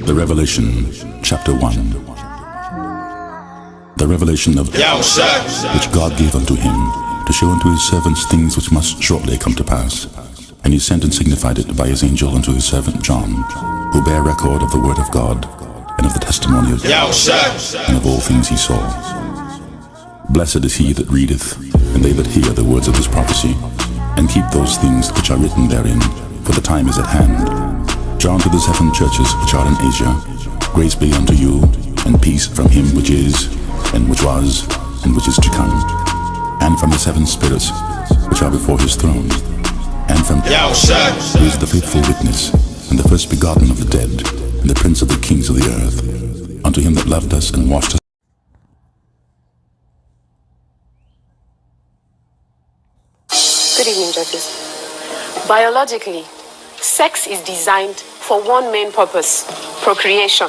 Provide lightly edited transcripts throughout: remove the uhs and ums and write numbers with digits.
The Revelation, chapter 1. The revelation of which God gave unto him, to show unto his servants things which must shortly come to pass. And he sent and signified it by his angel unto his servant John, who bare record of the word of God, and of the testimony of God, and of all things he saw. Blessed is he that readeth, and they that hear the words of this prophecy, and keep those things which are written therein, for the time is at hand. John to the 7 churches which are in Asia, grace be unto you, and peace from him which is, and which was, and which is to come, and from the 7 spirits which are before his throne, and from who is the faithful witness, and the first begotten of the dead, and the prince of the kings of the earth, unto him that loved us and washed us. Good evening, judges. Biologically, sex is designed for one main purpose: procreation.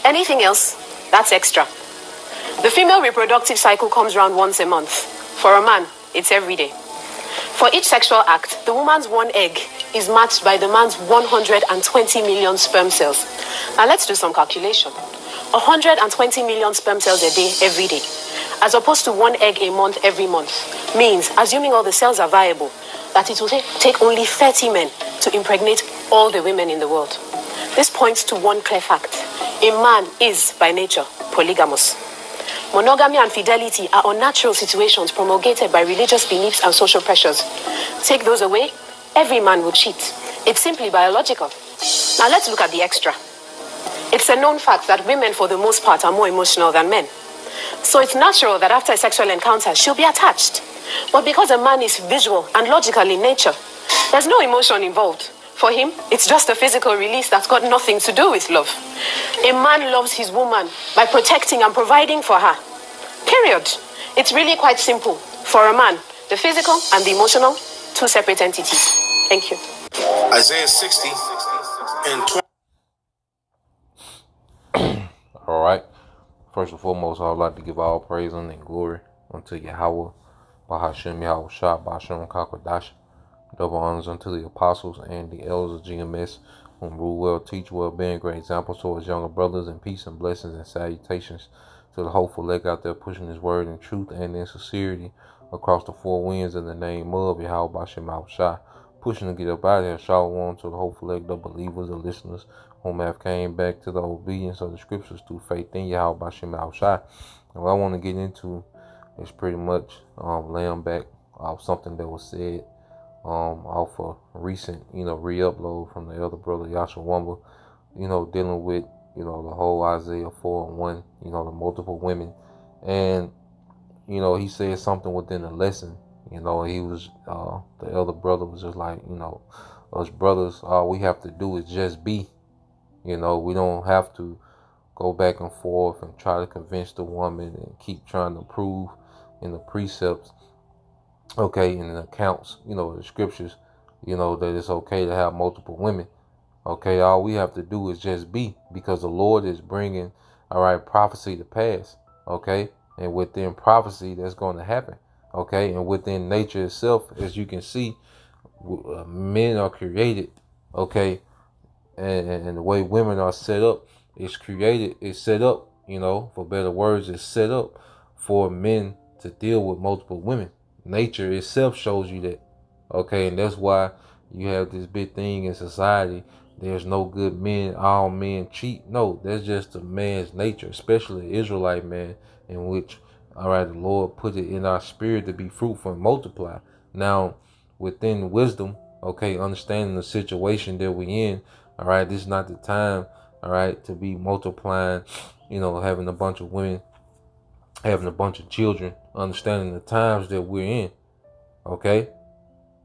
Anything else, that's extra. The female reproductive cycle comes around once a month. For a man, it's every day. For each sexual act, the woman's one egg is matched by the man's 120 million sperm cells. Now let's do some calculation. 120 million sperm cells a day, every day, as opposed to one egg a month, every month, means, assuming all the cells are viable, that it will take only 30 men to impregnate all the women in the world. This points to one clear fact: a man is, by nature, polygamous. Monogamy and fidelity are unnatural situations promulgated by religious beliefs and social pressures. Take those away, every man would cheat. It's simply biological. Now let's look at the extra. It's a known fact that women, for the most part, are more emotional than men. So it's natural that after a sexual encounter, she'll be attached. But because a man is visual and logical in nature, there's no emotion involved. For him, it's just a physical release that's got nothing to do with love. A man loves his woman by protecting and providing for her. Period. It's really quite simple. For a man, the physical and the emotional, two separate entities. Thank you. Isaiah 60 and 20. All right. First and foremost, I would like to give all praise and glory unto Yahweh, Bahashem Yahweh Shah, Bahashem Kakwadash. Double honors unto the apostles and the elders of GMS, whom rule well, teach well, being great examples to his younger brothers, and peace and blessings and salutations to the hopeful leg out there pushing his word in truth and in sincerity across the 4 winds in the name of Yahweh Bashem Yahweh Shah, pushing to get up out of here. Shalom to the hopeful leg, the believers, the listeners, whom have came back to the obedience of the scriptures through faith in Yahweh Bashem Yahweh Shah. And what I want to get into is pretty much laying back off something that was said off a recent, re-upload from the elder brother Yashua Wamba, dealing with, the whole Isaiah 4:1, the multiple women. And, he said something within the lesson, he was, the elder brother was just like, us brothers, all we have to do is just be, we don't have to go back and forth and try to convince the woman and keep trying to prove in the precepts, in the accounts, the scriptures, that it's okay to have multiple women. Okay, all we have to do is just be, because the Lord is bringing, prophecy to pass. Okay, and within prophecy, that's going to happen. Okay, and within nature itself, as you can see, men are created. Okay, and the way women are set up, it's set up, for better words, it's set up for men to deal with multiple women. Nature itself shows you that. Okay, and that's why you have this big thing in society: there's no good men, all men cheat. No, that's just a man's nature, especially the Israelite man, in which, the Lord put it in our spirit to be fruitful and multiply. Now, within wisdom, understanding the situation that we're in, this is not the time, to be multiplying, having a bunch of women, having a bunch of children, understanding the times that we're in. Okay,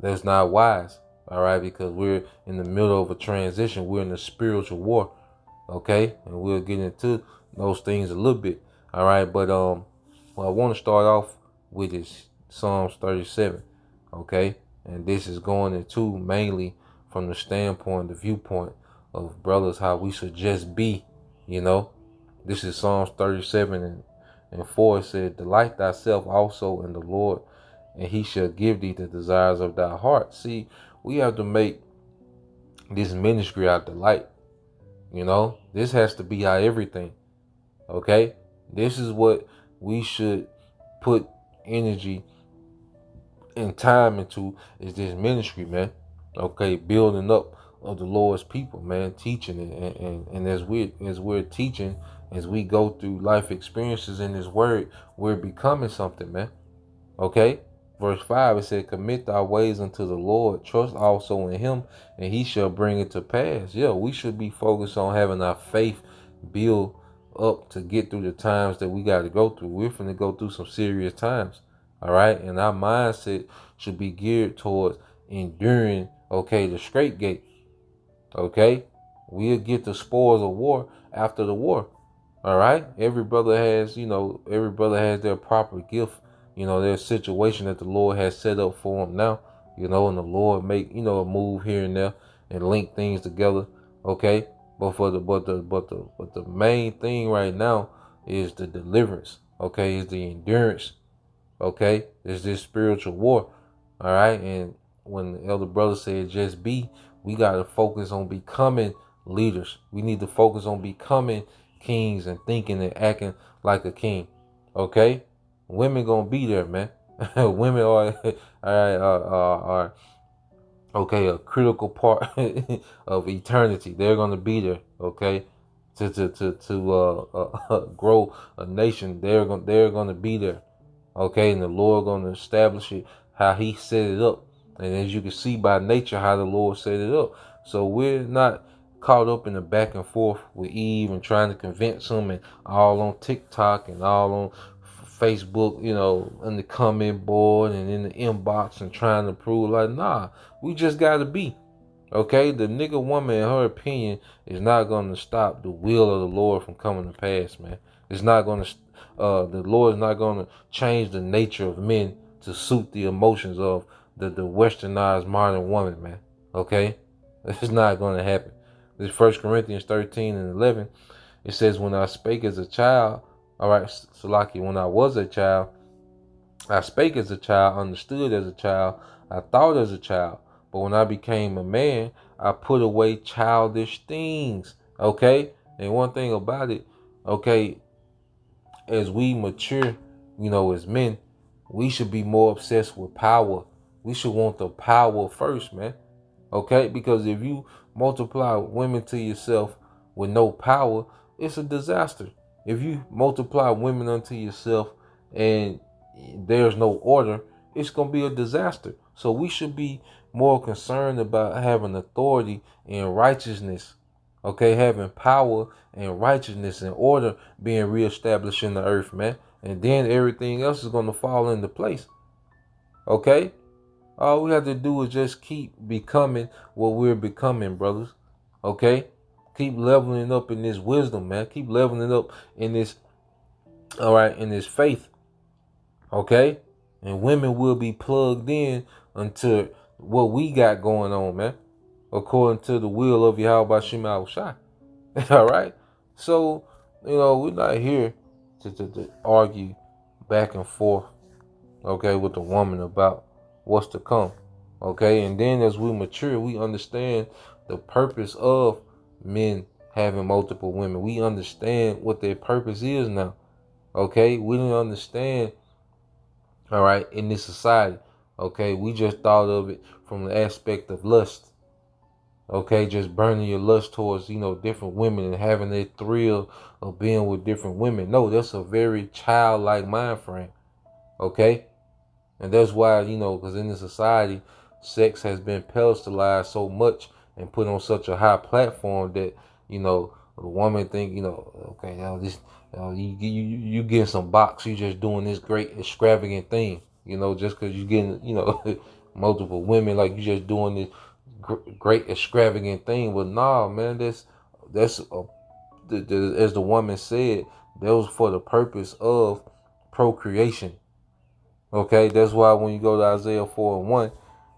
that's not wise. Because we're in the middle of a transition. We're in a spiritual war. Okay, and we'll get into those things a little bit. But what I want to start off with is Psalms 37. Okay, and this is going into mainly from the standpoint, the viewpoint of brothers, how we should just be. This is Psalms 37 and 4. It said, "Delight thyself also in the Lord, and he shall give thee the desires of thy heart." See, we have to make this ministry our delight. You know, this has to be our everything. Okay? This is what we should put energy and time into, is this ministry, man. Okay, building up of the Lord's people, man, teaching it, and as we're teaching, as we go through life experiences in His Word, we're becoming something, man. Okay, verse 5, it said, "Commit thy ways unto the Lord; trust also in Him, and He shall bring it to pass." Yeah, we should be focused on having our faith build up to get through the times that we got to go through. We're finna go through some serious times. All right, and our mindset should be geared towards enduring, okay, the straight gate. Okay, we'll get the spoils of war after the war. All right, every brother has their proper gift, their situation that the Lord has set up for them now, and the Lord make, a move here and there and link things together. Okay, but the main thing right now is the deliverance. Okay, is the endurance. Okay, it's this spiritual war. All right, and when the elder brother said just be, we got to focus on becoming leaders. We need to focus on becoming kings and thinking and acting like a king. Okay, women gonna be there, man. Women are okay, a critical part of eternity. They're gonna be there. Okay, to grow a nation. They're gonna be there. Okay, and the Lord gonna establish it how He set it up. And as you can see by nature how the Lord set it up. So we're not caught up in the back and forth with Eve and trying to convince them, and all on TikTok and all on Facebook, in the comment board and in the inbox, and trying to prove like, nah, we just gotta be. Okay, the nigga woman, in her opinion, is not gonna stop the will of the Lord from coming to pass, man. It's not gonna the Lord is not gonna change the nature of men to suit the emotions of the westernized modern woman, man. Okay? It's not gonna happen. This 1 Corinthians 13 and 11, it says, "When I spake as a child," all right, Salaki, "when I was a child, I spake as a child, understood as a child, I thought as a child. But when I became a man, I put away childish things." Okay? And one thing about it, okay, as we mature, as men, we should be more obsessed with power. We should want the power first, man. Okay? Because if you multiply women to yourself with no power, it's a disaster. If you multiply women unto yourself and there's no order, it's going to be a disaster. So we should be more concerned about having authority and righteousness. Okay, having power and righteousness and order being reestablished in the earth, man. And then everything else is going to fall into place. Okay? All we have to do is just keep becoming what we're becoming, brothers. Okay? Keep leveling up in this wisdom, man. Keep leveling up in this, in this faith. Okay? And women will be plugged in unto what we got going on, man, according to the will of Yahweh Shema Shai. All right? So, we're not here to argue back and forth, okay, with the woman about what's to come. Okay? And then as we mature, we understand the purpose of men having multiple women. We understand what their purpose is now. Okay? We didn't understand, all right, in this society. Okay? We just thought of it from the aspect of lust. Okay, just burning your lust towards, different women and having that thrill of being with different women. No, that's a very childlike mind frame. Okay? And that's why, because in the society, sex has been pedestalized so much and put on such a high platform that, the woman think, okay, this, you getting some box, you just doing this great extravagant thing, just because you getting, multiple women, like you just doing this great extravagant thing. But nah, man, that's as the woman said, that was for the purpose of procreation. Okay, that's why when you go to Isaiah 4:1,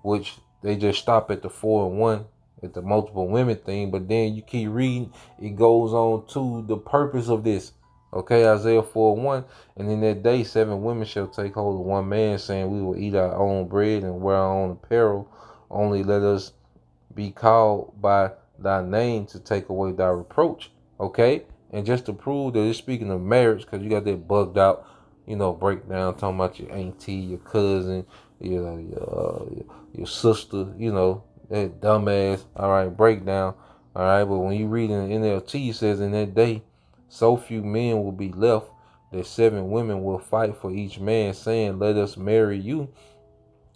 which they just stop at the 4:1 at the multiple women thing, but then you keep reading, it goes on to the purpose of this. Okay, Isaiah 4:1, "And in that day 7 women shall take hold of one man, saying, We will eat our own bread and wear our own apparel. Only let us be called by thy name to take away thy reproach. Okay? And just to prove that it's speaking of marriage, because you got that bugged out, breakdown talking about your auntie, your cousin, your sister, that dumbass. All right, breakdown. All right, but when you read in the NLT, it says, in that day, so few men will be left that 7 women will fight for each man, saying, let us marry you.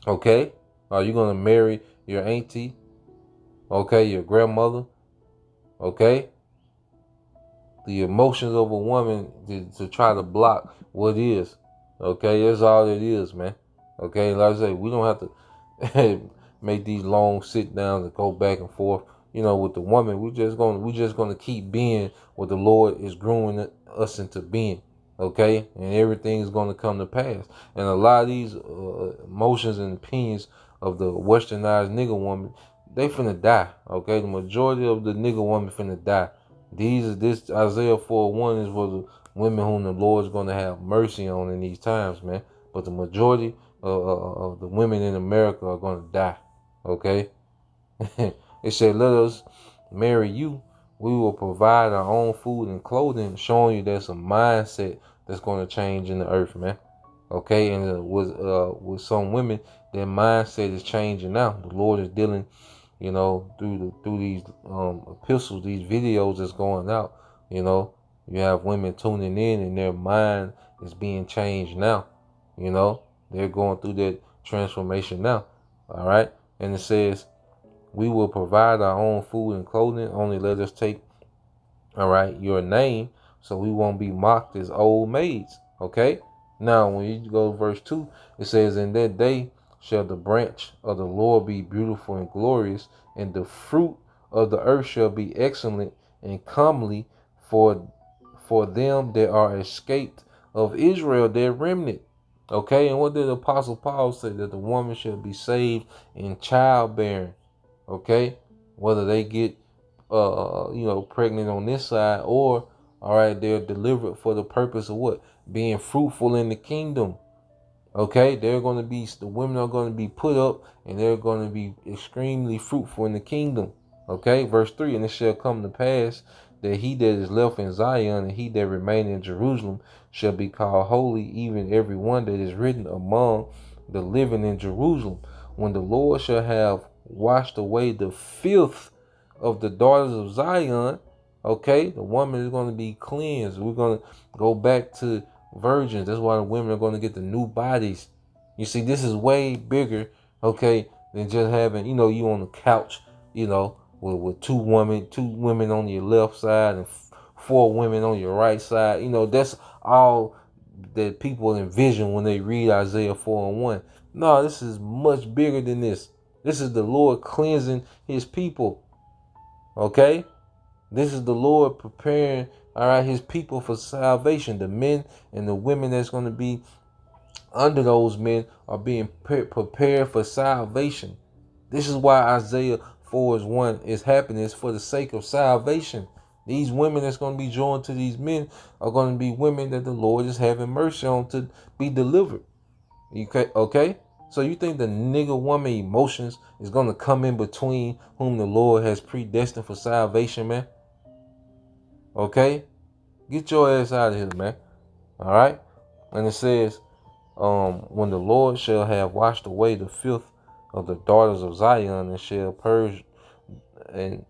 Okay? Are you going to marry your auntie? Okay, your grandmother? Okay? The emotions of a woman to try to block what is. Okay, that's all it is, man. Okay, like I say, we don't have to make these long sit downs and go back and forth. With the woman, we're just gonna keep being what the Lord is growing us into being. Okay, and everything's gonna come to pass. And a lot of these emotions and opinions of the westernized nigga woman, they finna die. Okay, the majority of the nigga woman finna die. This Isaiah 4:1 is for the women whom the Lord's gonna have mercy on in these times, man. But the majority of the women in America are gonna die. Okay. It said, let us marry you. We will provide our own food and clothing, showing you there's a mindset that's going to change in the earth, man. Okay, and with some women, their mindset is changing now. The Lord is dealing, through these epistles, these videos that's going out. You have women tuning in, and their mind is being changed now. They're going through that transformation now. All right, and it says, we will provide our own food and clothing. Only let us take, all right, your name, so we won't be mocked as old maids. Okay? Now, when you go to verse 2, it says, in that day shall the branch of the Lord be beautiful and glorious, and the fruit of the earth shall be excellent and comely for them that are escaped of Israel, their remnant. Okay? And what did the Apostle Paul say? That the woman shall be saved in childbearing. Okay, whether they get, pregnant on this side, or, all right, they're delivered for the purpose of what? Being fruitful in the kingdom. Okay, the women are going to be put up, and they're going to be extremely fruitful in the kingdom. Okay, verse 3, and it shall come to pass that he that is left in Zion and he that remain in Jerusalem shall be called holy, even every one that is written among the living in Jerusalem. When the Lord shall have washed away the filth of the daughters of Zion, okay, the woman is going to be cleansed. We're going to go back to virgins. That's why the women are going to get the new bodies. You see, this is way bigger, okay, than just having, you on the couch, with two women on your left side and 4 women on your right side. That's all that people envision when they read Isaiah 4:1. No, this is much bigger than this. This is the Lord cleansing his people. Okay? This is the Lord preparing, all right, his people for salvation. The men and the women that's going to be under those men are being prepared for salvation. This is why Isaiah 4:1 is happening. It's for the sake of salvation. These women that's going to be joined to these men are going to be women that the Lord is having mercy on to be delivered. Okay? So you think the nigga woman emotions is going to come in between whom the Lord has predestined for salvation, man? Okay? Get your ass out of here, man. All right? And it says, when the Lord shall have washed away the filth of the daughters of Zion, and shall purge and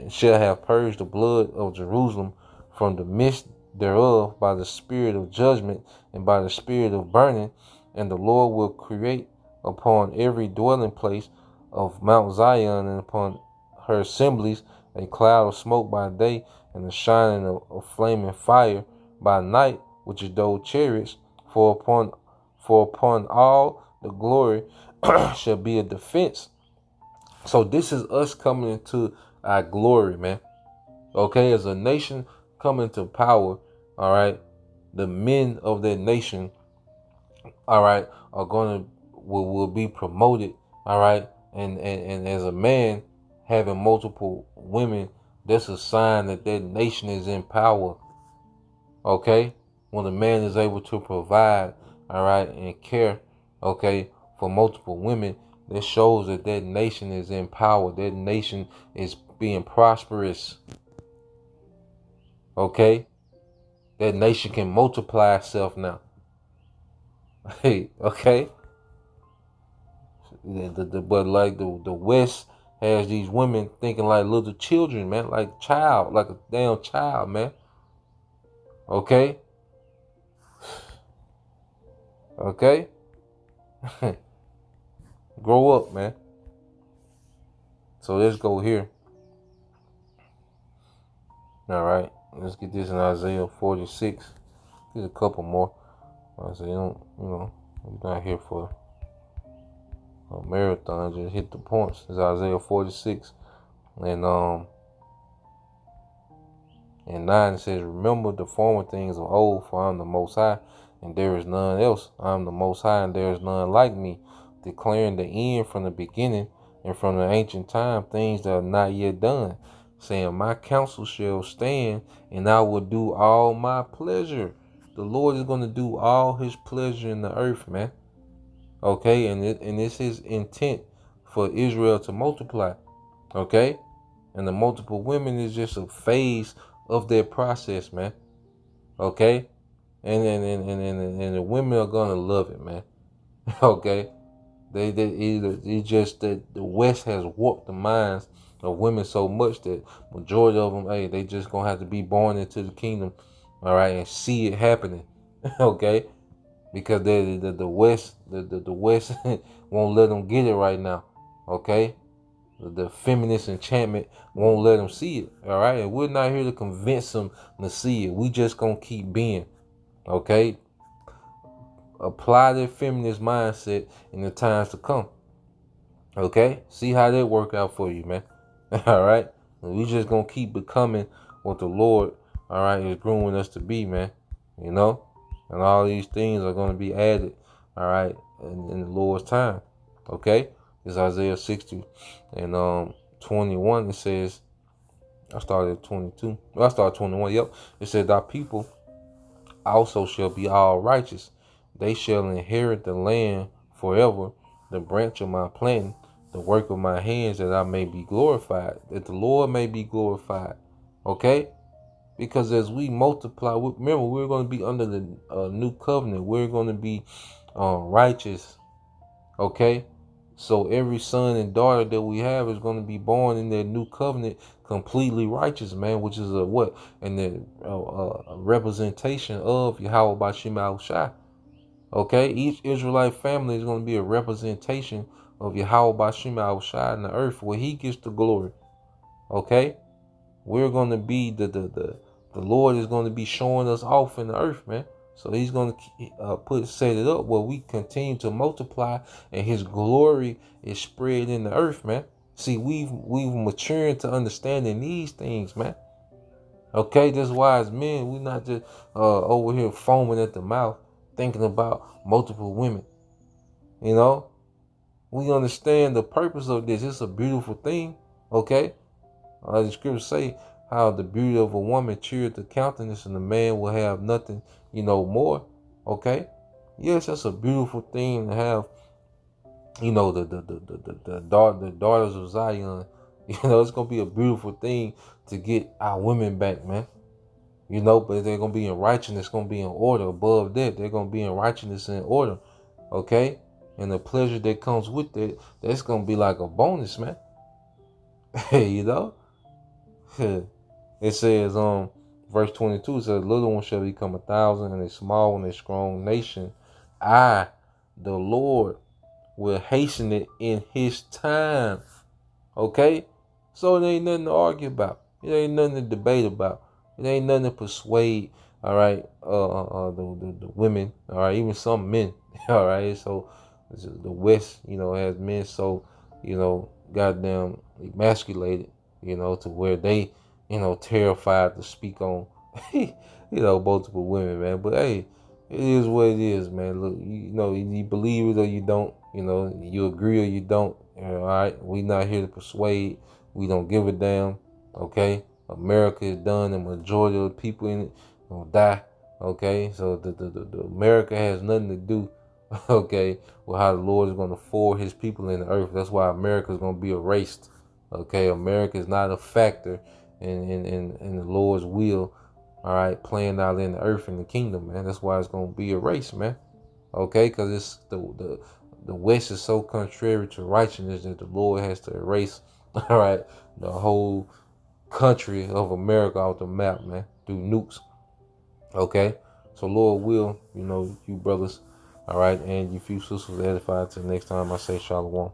shall have purged the blood of Jerusalem from the midst thereof by the spirit of judgment and by the spirit of burning, and the Lord will create upon every dwelling place of Mount Zion and upon her assemblies a cloud of smoke by day and the shining of flaming fire by night, which is those chariots. For upon all the glory shall be a defense. So this is us coming into our glory, man. Okay, as a nation coming to power, all right, the men of that nation, all right, are going to will be promoted, all right, and as a man having multiple women, that's a sign that that nation is in power. Okay, when a man is able to provide, all right, and care, okay, for multiple women, that shows that that nation is in power. That nation is being prosperous. Okay? That nation can multiply itself now. Hey, okay? But like the West has these women thinking like little children, man, like a damn child, man. Okay? Okay? Grow up, man. So let's go here. All right, let's get this in Isaiah 46. There's a couple more. Isaiah, we're not here for a marathon. Just hit the points. It's Isaiah 46, and 9 says, "Remember the former things of old, for I am the Most High, and there is none else. I am the Most High, and there is none like me, declaring the end from the beginning, and from the ancient time things that are not yet done, saying, my counsel shall stand, and I will do all my pleasure." The Lord is going to do all his pleasure in the earth, man. Okay, and it's his intent for Israel to multiply. Okay, and the multiple women is just a phase of their process, man. Okay, and the women are gonna love it, man. Okay, it's just that the West has warped the minds of women so much that majority of them, hey, they just gonna have to be born into the kingdom, all right, and see it happening. Okay, because the West the West won't let them get it right now. Okay, the feminist enchantment won't let them see it. All right, and we're not here to convince them to see it. We just gonna keep being. Okay, apply their feminist mindset in the times to come. Okay, see how that work out for you, man. All right, we just gonna keep becoming what the Lord, all right, is growing us to be, man. You know, and all these things are gonna be added, all right, in the Lord's time. Okay, it's Isaiah 60 and 21. It says, I started at 22. Well, I started 21. Yep, it said, "Thy people also shall be all righteous. They shall inherit the land forever, the branch of my planting, the work of my hands, that I may be glorified," that the Lord may be glorified. Okay? Because as we multiply, remember, we're going to be under the new covenant. We're going to be righteous. Okay? So every son and daughter that we have is going to be born in that new covenant completely righteous, man, which is a what? And the representation of Yahweh Bashim Al-Shai. Okay? Each Israelite family is going to be a representation of Yahweh Bashim Al-Shai in the earth, where he gets the glory. Okay? We're going to be the Lord is going to be showing us off in the earth, man. So he's going to set it up where we continue to multiply, and his glory is spread in the earth, man. See, we've matured to understanding these things, man. Okay, that's why as men, we're not just over here foaming at the mouth, thinking about multiple women. You know, we understand the purpose of this. It's a beautiful thing. Okay, the scriptures say how the beauty of a woman cheereth the countenance, and the man will have nothing, more. Okay, yes, that's a beautiful thing to have. The daughters of Zion. It's gonna be a beautiful thing to get our women back, man. But they're gonna be in righteousness, gonna be in order. Above that, they're gonna be in righteousness and order. Okay, and the pleasure that comes with it, that's gonna be like a bonus, man. It says, verse 22, it says, "Little one shall become 1,000, and a small one a strong nation. I, the Lord, will hasten it in his time." Okay? So it ain't nothing to argue about. It ain't nothing to debate about. It ain't nothing to persuade, all right, the women, all right, even some men, all right? So the West, has men so, goddamn emasculated, to where they, terrified to speak on, multiple women, man. But hey, it is what it is, man. Look, you believe it or you don't, you agree or you don't. All right, we not here to persuade. We don't give a damn. Okay, America is done. The majority of the people in it gonna die. Okay, so the America has nothing to do, okay, with how the Lord is gonna forward his people in the earth. That's why America is gonna be erased. Okay, America is not a factor in the Lord's will. All right, playing out in the earth and the kingdom, man. That's why it's gonna be erased, man. Okay, because it's the West is so contrary to righteousness that the Lord has to erase, all right, the whole country of America off the map, man, through nukes. Okay, so Lord will, you brothers, all right, and you few sisters edified. Till next time, I say shalom.